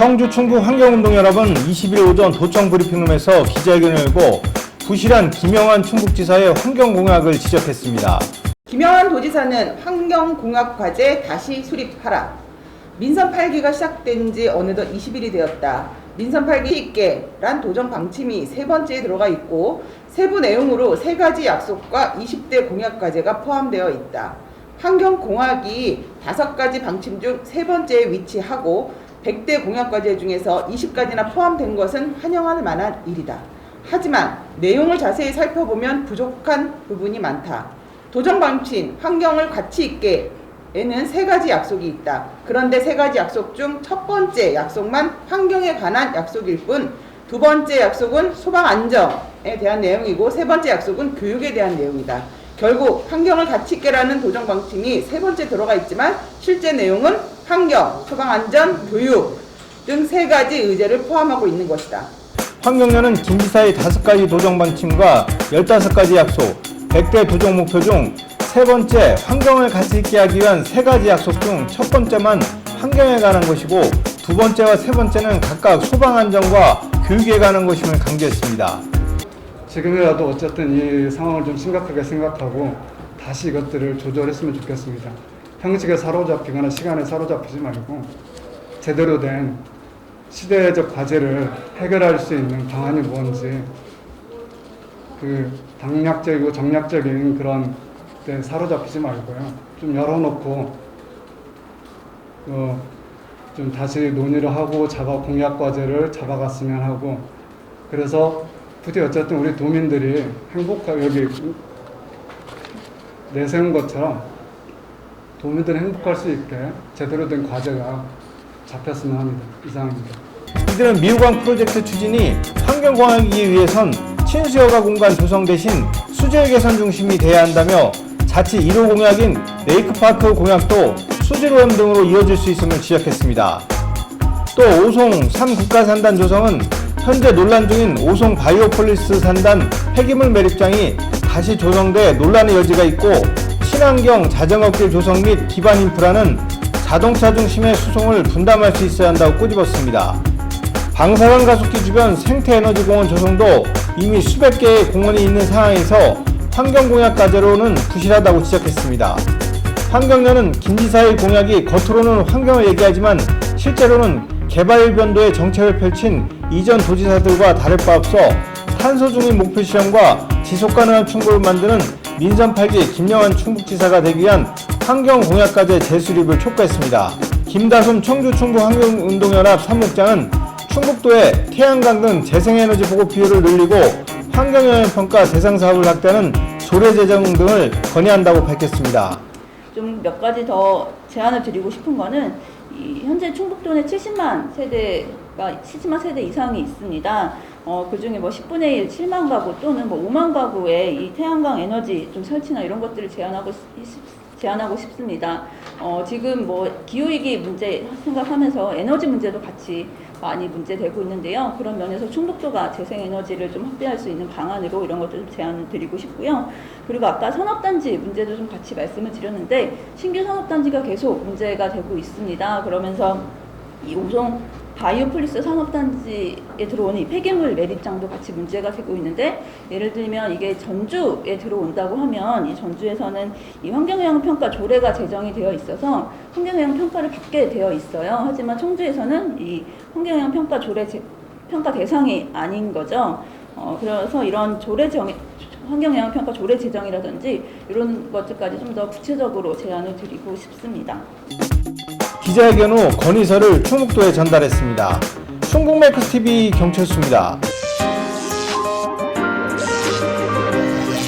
청주 충북 환경운동연합은 20일 오전 도청 브리핑룸에서 기자회견을 열고 부실한 김영환 충북지사의 환경공약을 지적했습니다. 김영환 도지사는 환경공약 과제 다시 수립하라. 민선 8기가 시작된 지 어느덧 20일이 되었다. 민선 8기 있게란 도정 방침이 세 번째에 들어가 있고 세부 내용으로 3가지 약속과 20대 공약 과제가 포함되어 있다. 환경공약이 5가지 방침 중 3번째에 위치하고 100대 공약 과제 중에서 20가지나 포함된 것은 환영할 만한 일이다. 하지만 내용을 자세히 살펴보면 부족한 부분이 많다. 도정 방침 환경을 가치 있게 에는 3가지 약속이 있다. 그런데 3가지 약속 중 첫 번째 약속만 환경에 관한 약속일 뿐, 두 번째 약속은 소방 안전에 대한 내용이고 세 번째 약속은 교육에 대한 내용이다. 결국 환경을 가치 있게라는 도정 방침이 3번째 들어가 있지만 실제 내용은 환경, 소방 안전, 교육 등 3가지 의제를 포함하고 있는 것이다. 환경연은 김 지사의 5가지 도정 방침과 15가지 약속, 100대 도정 목표 중 3번째 환경을 가치 있게 하기 위한 3가지 약속 중 첫 번째만 환경에 관한 것이고 두 번째와 세 번째는 각각 소방 안전과 교육에 관한 것임을 강조했습니다. 지금이라도 어쨌든 이 상황을 좀 심각하게 생각하고 다시 이것들을 조절했으면 좋겠습니다. 형식에 사로잡히거나 시간에 사로잡히지 말고 제대로 된 시대적 과제를 해결할 수 있는 방안이 뭔지 그 당략적이고 정략적인 그런 데 사로잡히지 말고요. 좀 열어놓고 좀 다시 논의를 하고 공약 과제를 잡아갔으면 하고, 그래서 부디 어쨌든 우리 도민들이 여기 내세운 것처럼 도민들이 행복할 수 있게 제대로 된 과제가 잡혔으면 합니다. 이상입니다. 이들은 미후광 프로젝트 추진이 환경공약이기 위해선 친수여가 공간 조성 대신 수질 개선 중심이 돼야 한다며 자칫 1호 공약인 레이크파크 공약도 수질오염 등으로 이어질 수 있음을 지적했습니다. 또 오송 3국가산단 조성은 현재 논란 중인 오송 바이오폴리스 산단 폐기물 매립장이 다시 조성돼 논란의 여지가 있고 친환경 자전거길 조성 및 기반 인프라는 자동차 중심의 수송을 분담할 수 있어야 한다고 꼬집었습니다. 방사선 가속기 주변 생태에너지공원 조성도 이미 수백 개의 공원이 있는 상황에서 환경공약 과제로는 부실하다고 지적했습니다. 환경연은 김 지사의 공약이 겉으로는 환경을 얘기하지만 실제로는 개발 변도의 정책을 펼친 이전 도지사들과 다를 바 없어 탄소 중립 목표 실현과 지속가능한 충북을 만드는 민선 8기 김영환 충북지사가 되기 위한 환경공약과제 재수립을 촉구했습니다. 김다솜 청주 충북 환경운동연합 사무국장은 충북도의 태양광 등 재생에너지 보급 비율을 늘리고 환경영향평가 대상 사업을 확대하는 조례 제정 등을 건의한다고 밝혔습니다. 좀 몇 가지 더 제안을 드리고 싶은 거는 현재 충북도 내 70만 세대 이상이 있습니다. 그 중에 10분의 1, 7만 가구 또는 5만 가구에 이 태양광 에너지 좀 설치나 이런 것들을 제안하고 싶습니다. 지금 기후위기 문제 생각하면서 에너지 문제도 같이 많이 문제되고 있는데요. 그런 면에서 충북도가 재생에너지를 좀 확대할 수 있는 방안으로 이런 것도 좀 제안을 드리고 싶고요. 그리고 아까 산업단지 문제도 좀 같이 말씀을 드렸는데 신규 산업단지가 계속 문제가 되고 있습니다. 그러면서 이 오송 바이오폴리스 산업단지에 들어오는 이 폐기물 매립장도 같이 문제가 되고 있는데, 예를 들면 이게 전주에 들어온다고 하면 이 전주에서는 이 환경영향평가 조례가 제정이 되어 있어서 환경영향평가를 받게 되어 있어요. 하지만 청주에서는 이 환경영향평가 평가 대상이 아닌 거죠. 그래서 이런 환경영향평가 조례 제정이라든지 이런 것들까지 좀 더 구체적으로 제안을 드리고 싶습니다. 기자회견 후 건의서를 충북도에 전달했습니다. 충북매크스TV 경철수입니다.